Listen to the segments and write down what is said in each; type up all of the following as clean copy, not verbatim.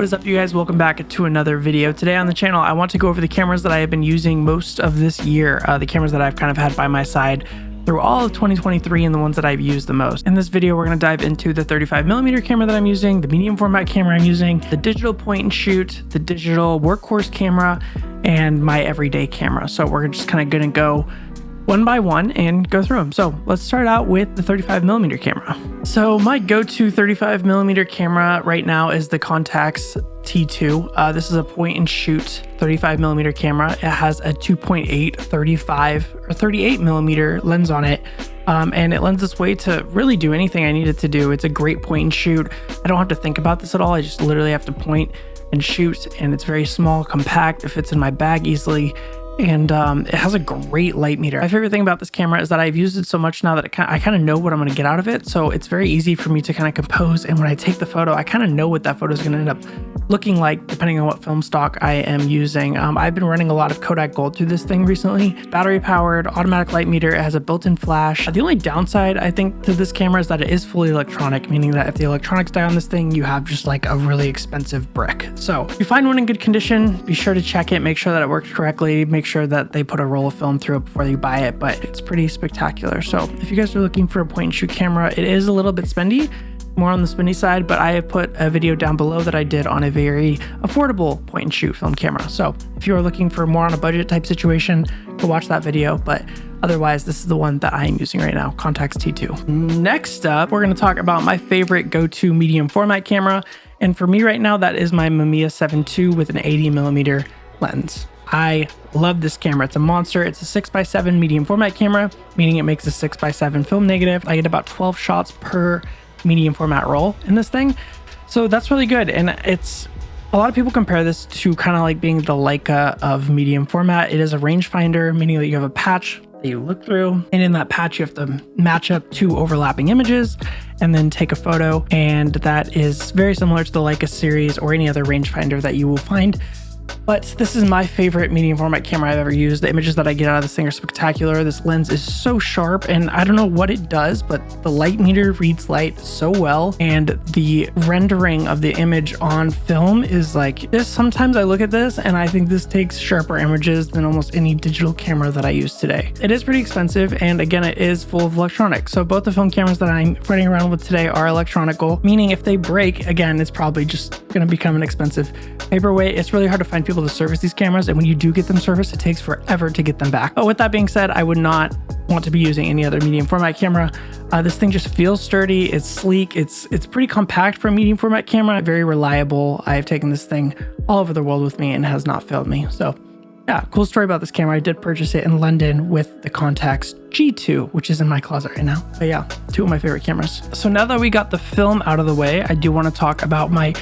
What is up, you guys? Welcome back to another video. Today on the channel, I want to go over the cameras that I have been using most of this year, the cameras that I've kind of had by my side through all of 2023 and the ones that I've used the most. In this video, we're going to dive into the 35mm camera that I'm using, the medium format camera I'm using, the digital point and shoot, the digital Workhorse camera, and my everyday camera. So we're just kind of going to go one by one and go through them. So let's start out with the 35mm camera. So my go-to 35mm camera right now is the Pentax T2. This is a point and shoot 35mm camera. It has a 2.8, 35 or 38mm lens on it. And it lends its way to really do anything I need it to do. It's a great point and shoot. I don't have to think about this at all. I just literally have to point and shoot, and it's very small, compact. It fits in my bag easily. And it has a great light meter. My favorite thing about this camera is that I've used it so much now that I kind of know what I'm going to get out of it. So it's very easy for me to kind of compose. And when I take the photo, I kind of know what that photo is going to end up looking like depending on what film stock I am using. I've been running a lot of Kodak Gold through this thing recently. Battery powered, automatic light meter. It has a built-in flash. The only downside I think to this camera is that it is fully electronic, meaning that if the electronics die on this thing, you have just like a really expensive brick. So if you find one in good condition, be sure to check it, make sure that it works correctly, make sure that they put a roll of film through it before you buy it, but it's pretty spectacular. So if you guys are looking for a point and shoot camera, it is a little bit spendy, more on the spendy side, but I have put a video down below that I did on a very affordable point and shoot film camera. So if you are looking for more on a budget type situation, go watch that video. But otherwise, this is the one that I am using right now, Pentax T2. Next up, we're going to talk about my favorite go-to medium format camera. And for me right now, that is my Mamiya 7 II with an 80mm lens. I love this camera. It's a monster. It's a 6x7 medium format camera, meaning it makes a 6x7 film negative. I get about 12 shots per medium format roll in this thing. So that's really good. And it's a lot of people compare this to kind of like being the Leica of medium format. It is a rangefinder, meaning that you have a patch that you look through, and in that patch you have to match up two overlapping images and then take a photo. And that is very similar to the Leica series or any other rangefinder that you will find. But this is my favorite medium format camera I've ever used. The images that I get out of this thing are spectacular. This lens is so sharp, and I don't know what it does, but the light meter reads light so well, and the rendering of the image on film is like this. Sometimes I look at this and I think this takes sharper images than almost any digital camera that I use today. It is pretty expensive, and again, it is full of electronics. So both the film cameras that I'm running around with today are electronical, meaning if they break, again, it's probably just going to become an expensive paperweight. It's really hard to find people to service these cameras, and when you do get them serviced, it takes forever to get them back. But with that being said, I would not want to be using any other medium format camera. This thing just feels sturdy. It's sleek. It's pretty compact for a medium format camera. Very reliable. I've taken this thing all over the world with me and it has not failed me. So yeah, cool story about this camera. I did purchase it in London with the Pentax G2, which is in my closet right now. But yeah, two of my favorite cameras. So now that we got the film out of the way, I do want to talk about my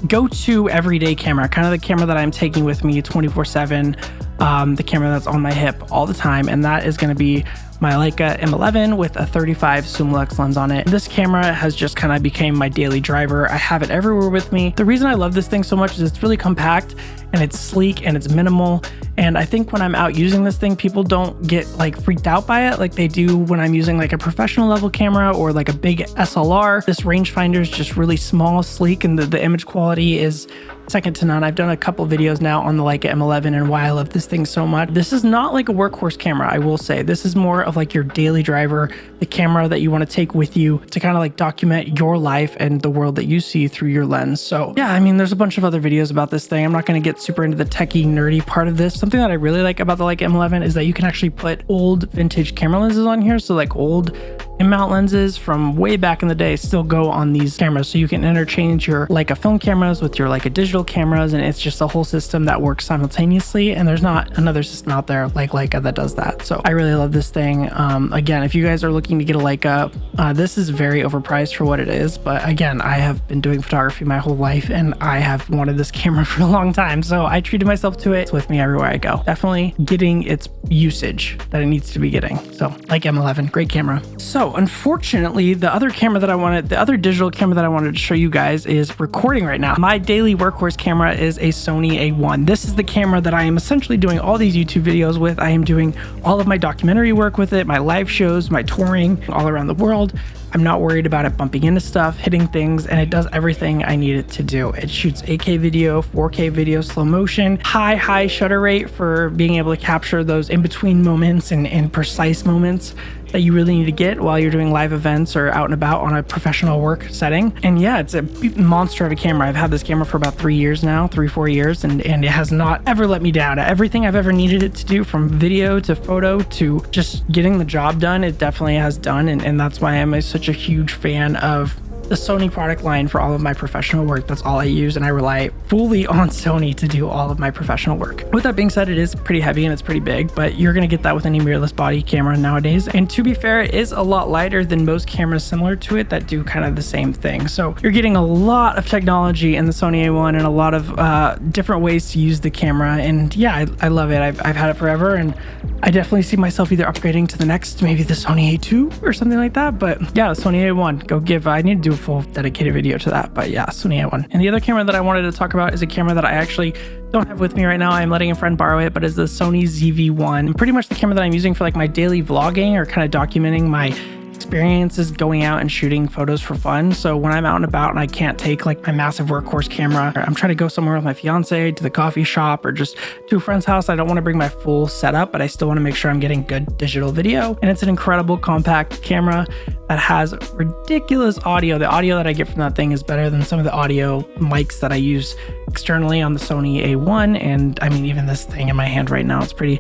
go-to everyday camera, kind of the camera that I'm taking with me 24/7, the camera that's on my hip all the time. And that is going to be my Leica M11 with a 35 zoom lux lens on it. This camera has just kind of became my daily driver. I have it everywhere with me. The reason I love this thing so much is it's really compact and it's sleek and it's minimal. And I think when I'm out using this thing, people don't get like freaked out by it like they do when I'm using like a professional level camera or like a big SLR. This rangefinder is just really small, sleek, and the image quality is second to none. I've done a couple videos now on the Leica M11 and why I love this thing so much. This is not like a workhorse camera, I will say. This is more of like your daily driver, the camera that you want to take with you to kind of like document your life and the world that you see through your lens. So yeah, I mean, there's a bunch of other videos about this thing. I'm not going to get super into the techie, nerdy part of this. Something that I really like about the Leica M11 is that you can actually put old vintage camera lenses on here. So like old in-mount lenses from way back in the day still go on these cameras. So you can interchange your Leica film cameras with your Leica digital cameras, and it's just a whole system that works simultaneously. And there's not another system out there like Leica that does that. So I really love this thing. Again, if you guys are looking to get a Leica, this is very overpriced for what it is. But again, I have been doing photography my whole life and I have wanted this camera for a long time. So I treated myself to it. It's with me everywhere I go. Definitely getting its usage that it needs to be getting. So Leica M11, great camera. So unfortunately, the other digital camera that I wanted to show you guys is recording right now. My daily workhorse camera is a Sony A1. This is the camera that I am essentially doing all these YouTube videos with. I am doing all of my documentary work with it, my live shows, my touring all around the world. I'm not worried about it bumping into stuff, hitting things, and it does everything I need it to do. It shoots 8K video, 4K video, slow motion, high shutter rate for being able to capture those in-between moments and precise moments that you really need to get while you're doing live events or out and about on a professional work setting. And yeah, it's a monster of a camera. I've had this camera for about 3 years now, 3-4 years, and it has not ever let me down. Everything I've ever needed it to do, from video to photo to just getting the job done, it definitely has done. And that's why I'm such a huge fan of the Sony product line for all of my professional work. That's all I use, and I rely fully on Sony to do all of my professional work. With that being said, it is pretty heavy and it's pretty big, but you're gonna get that with any mirrorless body camera nowadays. And to be fair, it is a lot lighter than most cameras similar to it that do kind of the same thing. So you're getting a lot of technology in the Sony A1 and a lot of different ways to use the camera. And yeah, I love it. I've had it forever, and I definitely see myself either upgrading to the next, maybe the Sony A2 or something like that. But yeah, the Sony A1, I need to do a full dedicated video to that. But yeah, Sony A1. And the other camera that I wanted to talk about is a camera that I actually don't have with me right now. I'm letting a friend borrow it, but it's the Sony ZV-1. And pretty much the camera that I'm using for like my daily vlogging or kind of documenting my experiences going out and shooting photos for fun. So when I'm out and about and I can't take like my massive Workhorse camera, or I'm trying to go somewhere with my fiance to the coffee shop or just to a friend's house, I don't want to bring my full setup, but I still want to make sure I'm getting good digital video. And it's an incredible compact camera that has ridiculous audio. The audio that I get from that thing is better than some of the audio mics that I use externally on the Sony A1. And I mean, even this thing in my hand right now, it's pretty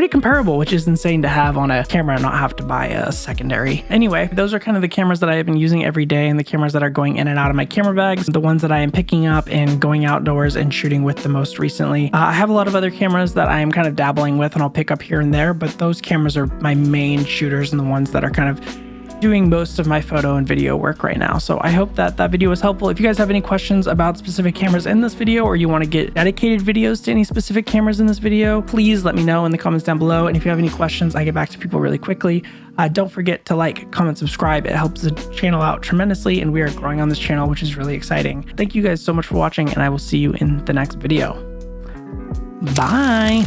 comparable, which is insane to have on a camera and not have to buy a secondary. Anyway, those are kind of the cameras that I have been using every day and the cameras that are going in and out of my camera bags, the ones that I am picking up and going outdoors and shooting with the most recently. I have a lot of other cameras that I am kind of dabbling with and I'll pick up here and there, but those cameras are my main shooters and the ones that are kind of doing most of my photo and video work right now. So I hope that that video was helpful. If you guys have any questions about specific cameras in this video, or you want to get dedicated videos to any specific cameras in this video, please let me know in the comments down below. And if you have any questions, I get back to people really quickly. Don't forget to like, comment, subscribe. It helps the channel out tremendously, and we are growing on this channel, which is really exciting. Thank you guys so much for watching, and I will see you in the next video. Bye.